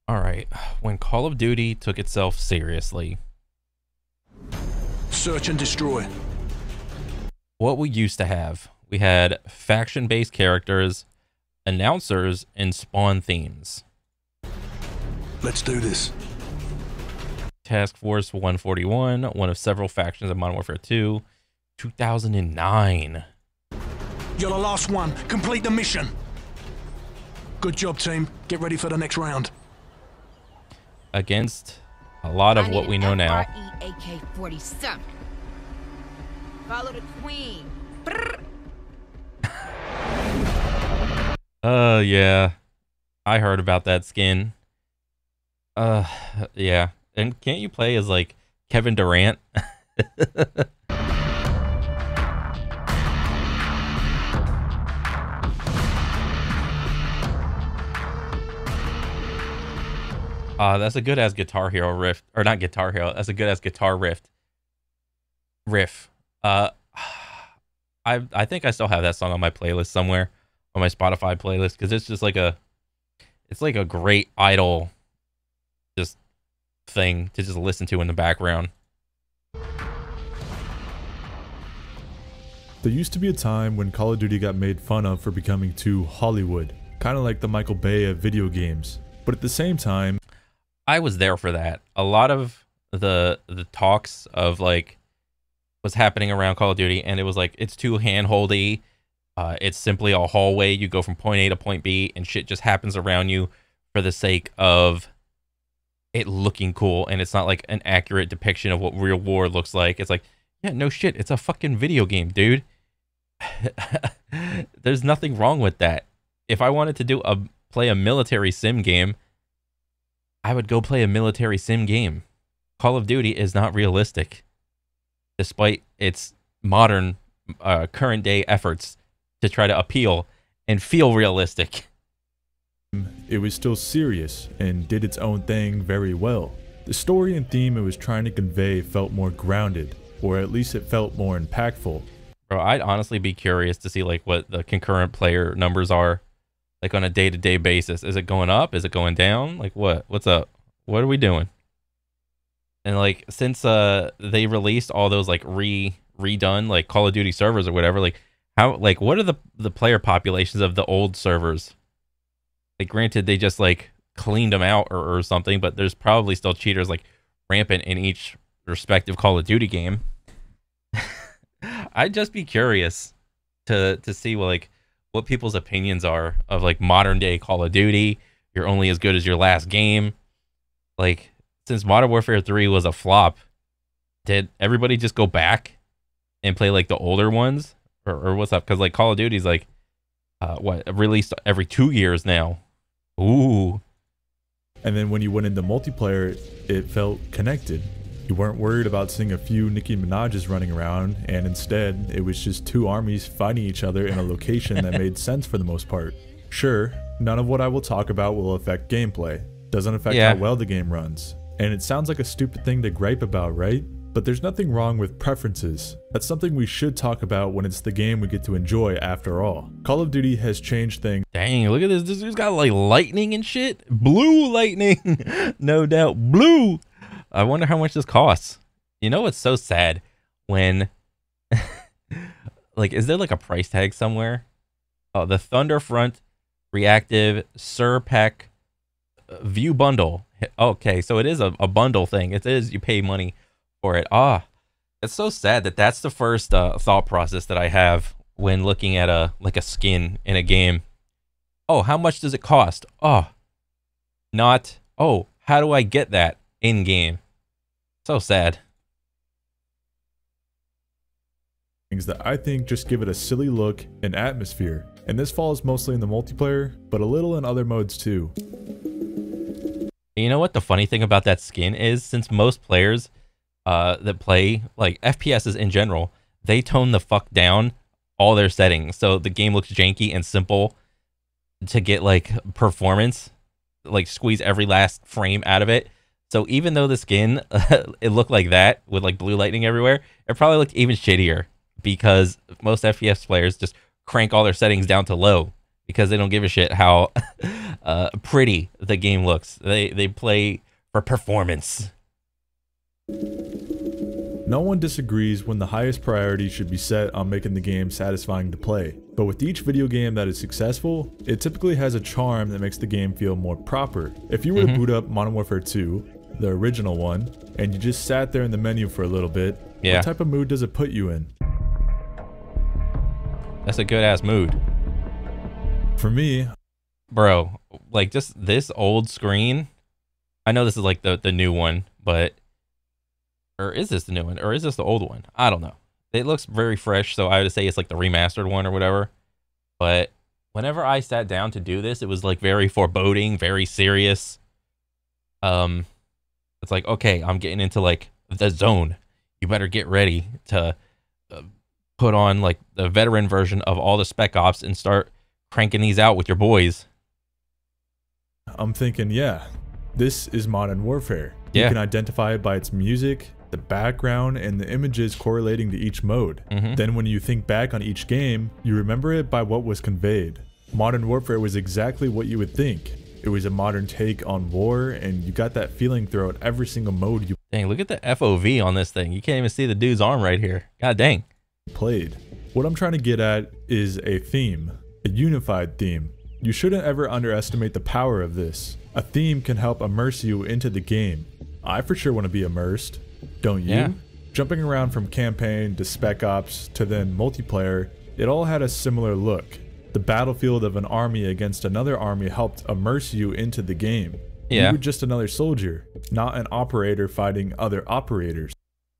All right. When Call of Duty took itself seriously, Search and destroy. what we used to have, we had faction-based characters, announcers, and spawn themes. Let's do this. Task Force 141, one of several factions of Modern Warfare 2, 2009. You're the last one. Complete the mission. Good job, team. Get ready for the next round. Against a lot of what we know now. AK-47. Follow the queen. Yeah. I heard about that skin. Yeah. And can't you play as, like, Kevin Durant? That's a good-ass Guitar Hero riff. Or not Guitar Hero. That's a good-ass guitar riff. I think I still have that song on my playlist somewhere. On my Spotify playlist. Because it's just like a... It's like a great idle... just... thing to just listen to in the background. There used to be a time when Call of Duty got made fun of for becoming too Hollywood, kind of like the Michael Bay of video games. But at the same time, I was there for that. A lot of the talks of like what's happening around Call of Duty, and it was like it's too handholdy. It's simply a hallway. You go from point A to point B, and shit just happens around you for the sake of it looking cool, and it's not like an accurate depiction of what real war looks like. It's like, yeah, no shit, it's a fucking video game, dude. There's nothing wrong with that. If I wanted to play a military sim game, I would go play a military sim game. Call of Duty is not realistic, despite its modern, current day efforts to try to appeal and feel realistic. it was still serious and did its own thing very well. The story and theme it was trying to convey felt more grounded, or at least it felt more impactful. Bro, I'd honestly be curious to see like what the concurrent player numbers are, like on a day-to-day basis. Is it going up? Is it going down? Like what? What's up? What are we doing? And like since they released all those like redone like Call of Duty servers or whatever, like how like what are the player populations of the old servers? Like granted they just like cleaned them out or something, but there's probably still cheaters like rampant in each respective Call of Duty game. I'd just be curious to see like what people's opinions are of like modern day Call of Duty. You're only as good as your last game. Like since Modern Warfare 3 was a flop, did everybody just go back and play like the older ones, or what's up? Because like Call of Duty's like what released every 2 years now. Ooh. And then when you went into multiplayer, it felt connected. You weren't worried about seeing a few Nicki Minaj's running around, and instead, it was just two armies fighting each other in a location that made sense for the most part. Sure, none of what I will talk about will affect gameplay. Doesn't affect how well the game runs. And it sounds like a stupid thing to gripe about, right? But there's nothing wrong with preferences. That's something we should talk about when it's the game we get to enjoy after all. Call of Duty has changed things. Dang, look at this. This dude's got like lightning and shit. Blue lightning. No doubt. Blue. I wonder how much this costs. You know what's so sad when like is there like a price tag somewhere? Oh, the Thunderfront Reactive Surpack View Bundle. Okay, so it is a bundle thing. It is you pay money for it. It's so sad that that's the first thought process that I have when looking at a skin in a game. Oh, how much does it cost? Oh, not, oh, how do I get that in game? So sad. Things that I think just give it a silly look and atmosphere. And this falls mostly in the multiplayer, but a little in other modes too. You know what the funny thing about that skin is? Since most players that play like FPSs in general, they tone the fuck down all their settings, so the game looks janky and simple to get like performance, like squeeze every last frame out of it. So even though the skin it looked like that with like blue lightning everywhere, it probably looked even shittier because most FPS players just crank all their settings down to low because they don't give a shit how pretty the game looks. They play for performance. No one disagrees when the highest priority should be set on making the game satisfying to play, but with each video game that is successful, it typically has a charm that makes the game feel more proper. If you were to boot up Modern Warfare 2, the original one, and you just sat there in the menu for a little bit, Yeah. what type of mood does it put you in? That's a good ass mood. For me, Bro, like just this old screen. I know this is like the new one, but or is this the new one or is this the old one? I don't know. It looks very fresh, so I would say it's like the remastered one or whatever. But whenever I sat down to do this, it was like very foreboding, very serious. It's like, okay, I'm getting into like the zone. You better get ready to put on like the veteran version of all the Spec Ops and start cranking these out with your boys. I'm thinking, yeah, this is Modern Warfare. Yeah. You can identify it by its music, the background, and the images correlating to each mode. Then when you think back on each game, you remember it by what was conveyed. Modern Warfare was exactly what you would think. It was a modern take on war, and you got that feeling throughout every single mode you Dang, look at the FOV on this thing. You can't even see the dude's arm right here. God dang. played. What I'm trying to get at is a theme, a unified theme. You shouldn't ever underestimate the power of this. A theme can help immerse you into the game. I for sure want to be immersed, don't you? Yeah. Jumping around from campaign to Spec Ops to then multiplayer, it all had a similar look. The battlefield of an army against another army helped immerse you into the game. Yeah. You were just another soldier, not an operator fighting other operators.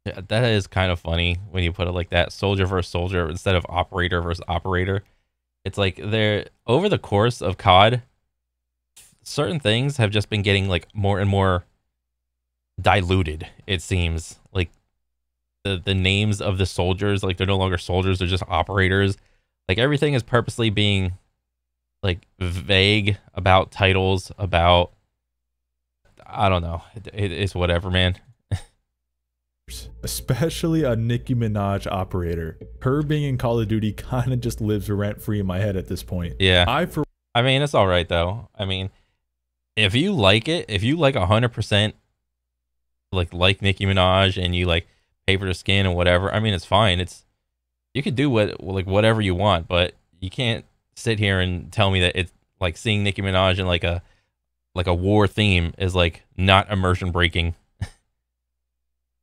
Yeah, that is kind of funny when you put it like that. Soldier versus soldier instead of operator versus operator. It's like they're over the course of COD, certain things have just been getting like more and more diluted, it seems. Like the names of the soldiers, like they're no longer soldiers, they're just operators. Like everything is purposely being like vague about titles, about I don't know. It's whatever, man. Especially a Nicki Minaj operator. Her being in Call of Duty kind of just lives rent-free in my head at this point. Yeah. I I mean, it's all right though. I mean, if you like it, if you like 100% like Nicki Minaj and you like pay for the skin and whatever, I mean, it's fine. It's you could do whatever you want, but you can't sit here and tell me that it's like seeing Nicki Minaj in like a war theme is like not immersion breaking.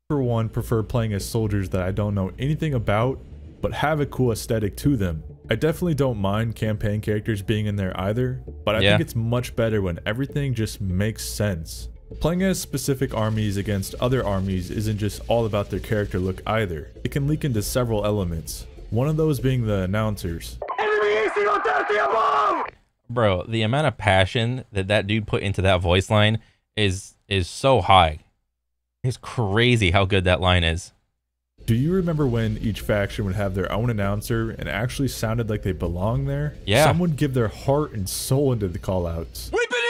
for one prefer playing as soldiers that I don't know anything about, but have a cool aesthetic to them. I definitely don't mind campaign characters being in there either, but I think it's much better when everything just makes sense. Playing as specific armies against other armies isn't just all about their character look either. It can leak into several elements, one of those being the announcers. Bro, the amount of passion that dude put into that voice line is so high. It's crazy how good that line is. Do you remember when each faction would have their own announcer and actually sounded like they belonged there? Yeah. Some would give their heart and soul into the callouts. We've been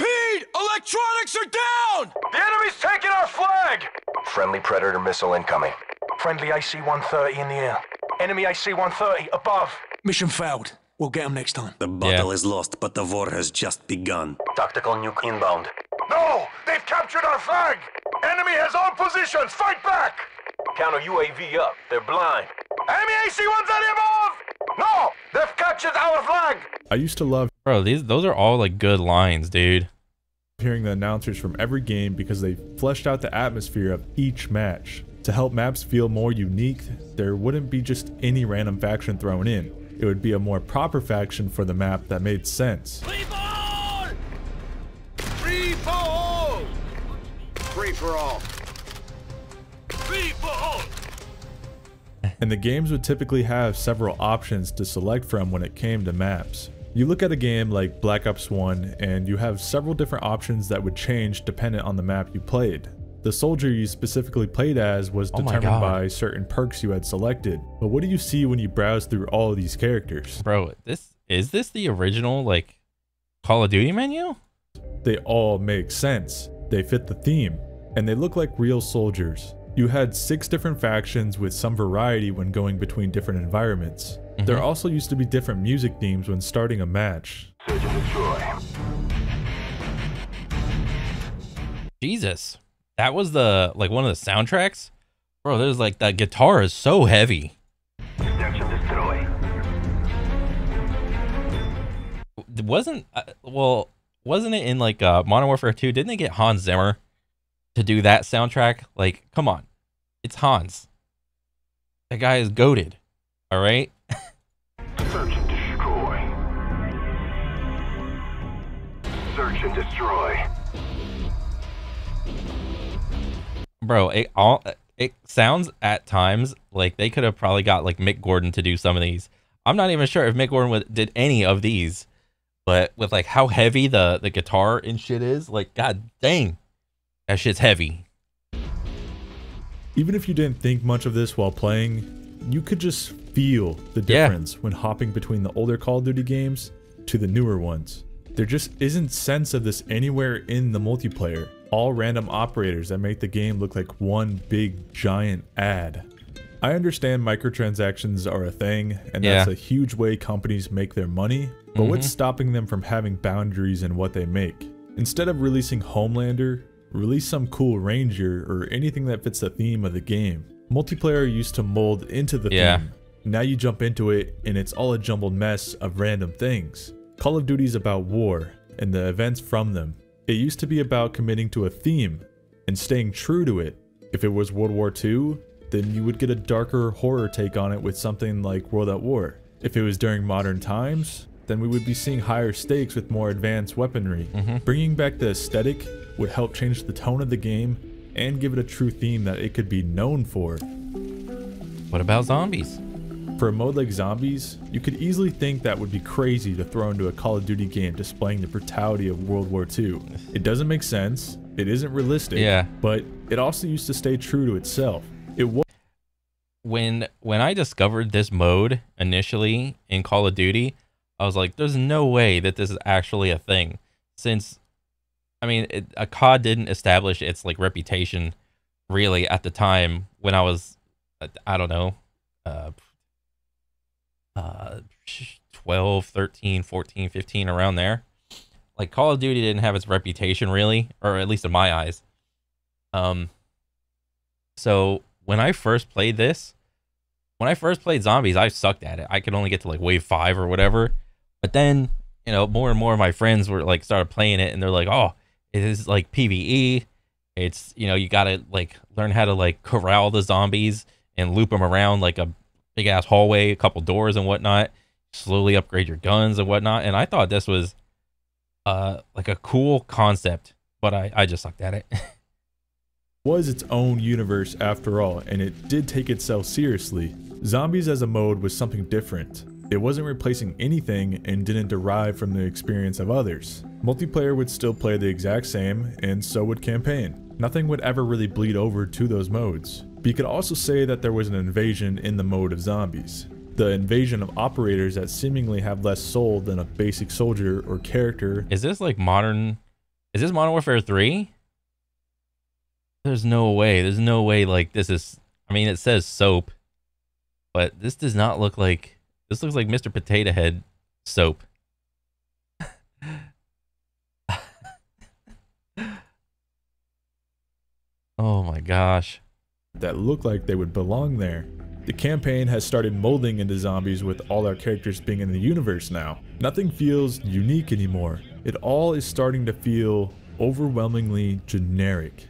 EMP'd! Electronics are down! The enemy's taking our flag! Friendly Predator missile incoming. Friendly AC-130 in the air. Enemy AC-130 above. Mission failed. We'll get them next time. The battle is lost, but the war has just begun. Tactical nuke inbound. No! They've captured our flag! Enemy has all positions! Fight back! Counter UAV up. They're blind. Enemy AC-130 above! No! They've captured our flag! I used to love Bro, those are all like good lines, dude. hearing the announcers from every game because they fleshed out the atmosphere of each match. To help maps feel more unique, there wouldn't be just any random faction thrown in. It would be a more proper faction for the map that made sense. Free for all! Free for all. Free for all! And the games would typically have several options to select from when it came to maps. You look at a game like Black Ops 1 and you have several different options that would change dependent on the map you played. The soldier you specifically played as was determined by certain perks you had selected. But what do you see when you browse through all of these characters? Bro, is this the original like Call of Duty menu? They all make sense. They fit the theme, and they look like real soldiers. You had 6 different factions with some variety when going between different environments. There also used to be different music themes when starting a match. Search and destroy. Jesus, that was the like one of the soundtracks, bro. There's like that guitar is so heavy. Search and destroy. Wasn't it in like Modern Warfare 2? Didn't they get Hans Zimmer to do that soundtrack? Like, come on, it's Hans. That guy is goated. All right. Search and destroy. Search and destroy. Bro, it sounds at times like they could have probably got like Mick Gordon to do some of these. I'm not even sure if Mick Gordon did any of these, but with like how heavy the guitar and shit is, like, god dang, that shit's heavy. Even if you didn't think much of this while playing, you could just feel the difference when hopping between the older Call of Duty games to the newer ones. There just isn't sense of this anywhere in the multiplayer. All random operators that make the game look like one big giant ad. I understand microtransactions are a thing, and that's a huge way companies make their money, but what's stopping them from having boundaries in what they make? Instead of releasing Homelander, release some cool Ranger or anything that fits the theme of the game. Multiplayer used to mold into the theme. Now you jump into it and it's all a jumbled mess of random things. Call of Duty is about war and the events from them. It used to be about committing to a theme and staying true to it. If it was World War II, then you would get a darker horror take on it with something like World at War. If it was during modern times, then we would be seeing higher stakes with more advanced weaponry. Bringing back the aesthetic would help change the tone of the game and give it a true theme that it could be known for. What about zombies? For a mode like zombies, you could easily think that would be crazy to throw into a Call of Duty game displaying the brutality of World War II. It doesn't make sense, it isn't realistic, but it also used to stay true to itself. It was when I discovered this mode initially in Call of Duty, I was like, there's no way that this is actually a thing. Since, I mean, a COD didn't establish its like reputation really at the time when I was, I don't know, 12, 13, 14, 15, around there. Like, Call of Duty didn't have its reputation really, or at least in my eyes. So when I first played zombies, I sucked at it. I could only get to like wave 5 or whatever. But then, you know, more and more of my friends were like started playing it, and they're like, oh, it is like PvE. It's, you know, you gotta like learn how to like corral the zombies and loop them around like a big ass hallway, a couple doors and whatnot. Slowly upgrade your guns and whatnot. And I thought this was like a cool concept, but I just sucked at it. Was its own universe after all, and it did take itself seriously. Zombies as a mode was something different. It wasn't replacing anything and didn't derive from the experience of others. Multiplayer would still play the exact same, and so would campaign. Nothing would ever really bleed over to those modes. But you could also say that there was an invasion in the mode of zombies. The invasion of operators that seemingly have less soul than a basic soldier or character. Is this like Modern Warfare 3? There's no way. There's no way like this is, I mean, it says soap, but this does not look like, this looks like Mr. Potato Head soap. Oh my gosh. That look like they would belong there. The campaign has started molding into zombies with all our characters being in the universe now. Nothing feels unique anymore. It all is starting to feel overwhelmingly generic.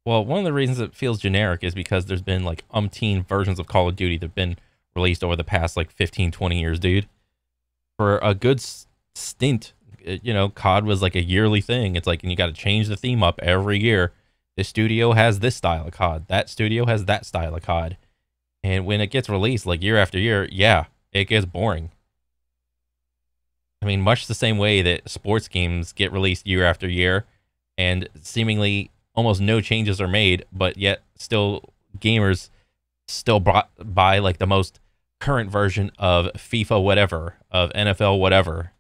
Well, one of the reasons it feels generic is because there's been like umpteen versions of Call of Duty that have been released over the past like 15, 20 years, dude. For a good stint, you know, COD was like a yearly thing. It's like, and you got to change the theme up every year. This studio has this style of COD. That studio has that style of COD. And when it gets released like year after year, yeah, it gets boring. I mean, much the same way that sports games get released year after year and seemingly almost no changes are made, but yet still gamers still buy like the most current version of FIFA whatever, of NFL whatever.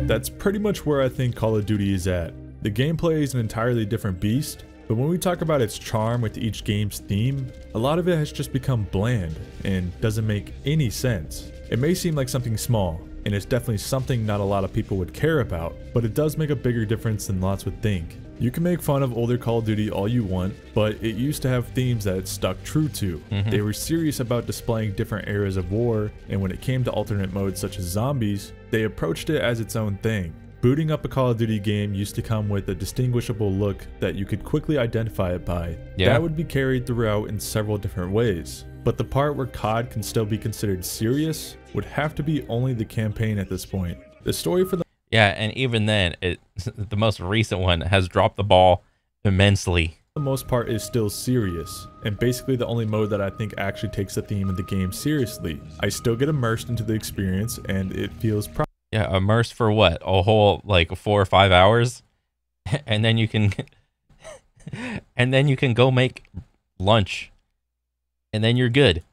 That's pretty much where I think Call of Duty is at. The gameplay is an entirely different beast, But when we talk about its charm with each game's theme, a lot of it has just become bland and doesn't make any sense. It may seem like something small, and it's definitely something not a lot of people would care about, but it does make a bigger difference than lots would think. You can make fun of older Call of Duty all you want, but it used to have themes that it stuck true to. They were serious about displaying different eras of war, and when it came to alternate modes such as zombies, they approached it as its own thing. Booting up a Call of Duty game used to come with a distinguishable look that you could quickly identify it by. That would be carried throughout in several different ways. But the part where COD can still be considered serious would have to be only the campaign at this point. The story for the and even then, the most recent one has dropped the ball immensely. the most part is still serious, and basically the only mode that I think actually takes the theme of the game seriously. I still get immersed into the experience, and it feels Yeah, immersed for what? A whole like 4 or 5 hours, and then you can, and then you can go make lunch, and then you're good.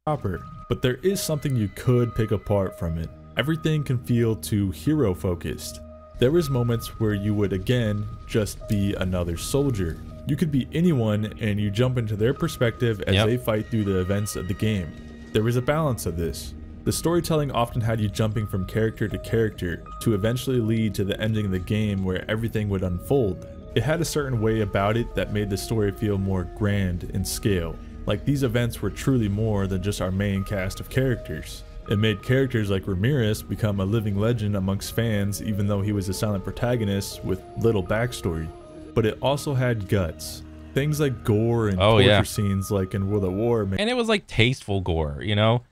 proper. But there is something you could pick apart from it. Everything can feel too hero focused. There was moments where you would again just be another soldier. You could be anyone and you jump into their perspective as they fight through the events of the game. There was a balance of this. The storytelling often had you jumping from character to character to eventually lead to the ending of the game where everything would unfold. It had a certain way about it that made the story feel more grand in scale. Like these events were truly more than just our main cast of characters. It made characters like Ramirez become a living legend amongst fans even though he was a silent protagonist with little backstory. But it also had guts. Things like gore and torture scenes like in World at War. And it was like tasteful gore, you know?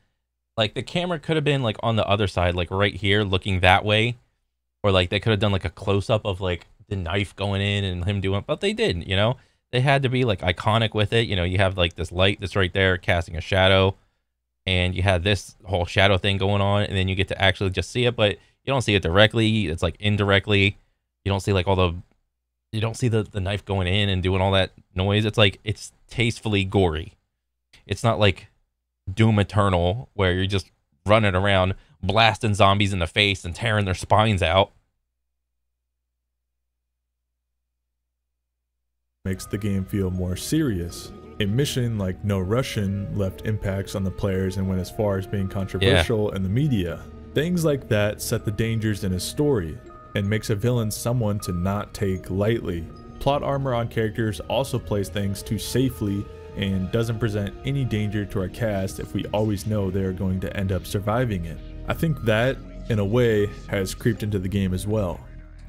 Like the camera could have been like on the other side, like right here looking that way. Or like they could have done like a close-up of like the knife going in and him doing it, but they didn't, you know? They had to be like iconic with it. You know, you have like this light that's right there casting a shadow. And you had this whole shadow thing going on, and then you get to actually just see it, but you don't see it directly. It's like indirectly. You don't see like you don't see the knife going in and doing all that noise. It's like, it's tastefully gory. It's not like Doom Eternal where you're just running around blasting zombies in the face and tearing their spines out. Makes the game feel more serious. A mission like No Russian left impacts on the players and went as far as being controversial in the media. Things like that set the dangers in a story and makes a villain someone to not take lightly. Plot armor on characters also plays things too safely and doesn't present any danger to our cast if we always know they are going to end up surviving it. I think that, in a way, has creeped into the game as well.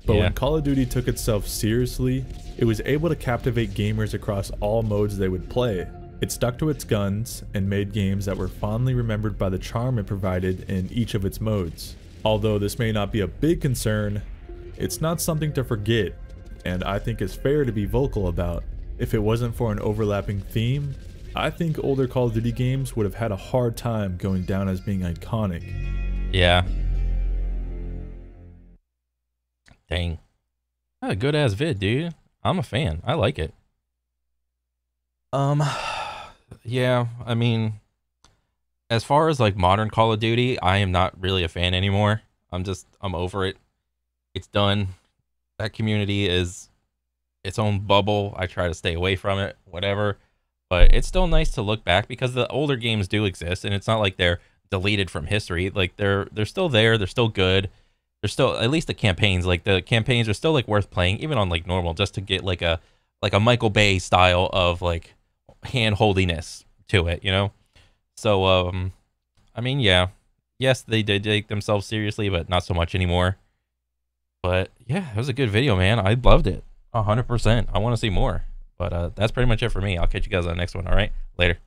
But when Call of Duty took itself seriously, it was able to captivate gamers across all modes they would play. It stuck to its guns and made games that were fondly remembered by the charm it provided in each of its modes. Although this may not be a big concern, it's not something to forget, and I think it's fair to be vocal about. If it wasn't for an overlapping theme, I think older Call of Duty games would have had a hard time going down as being iconic. Yeah. Dang. That's a good ass vid, dude. I'm a fan. I like it. Yeah, I mean, as far as like modern Call of Duty, I am not really a fan anymore. I'm over it. It's done. That community is its own bubble. I try to stay away from it, whatever. But it's still nice to look back because the older games do exist, and it's not like they're deleted from history. Like they're still there. They're still good. They're still, at least the campaigns, like the campaigns are still like worth playing, even on like normal, just to get like a Michael Bay style of like hand holdiness to it, you know? So I mean, yeah, yes, they did take themselves seriously, but not so much anymore. But yeah, it was a good video, man. I loved it 100%. I want to see more, but that's pretty much it for me. I'll catch you guys on the next one. All right, later.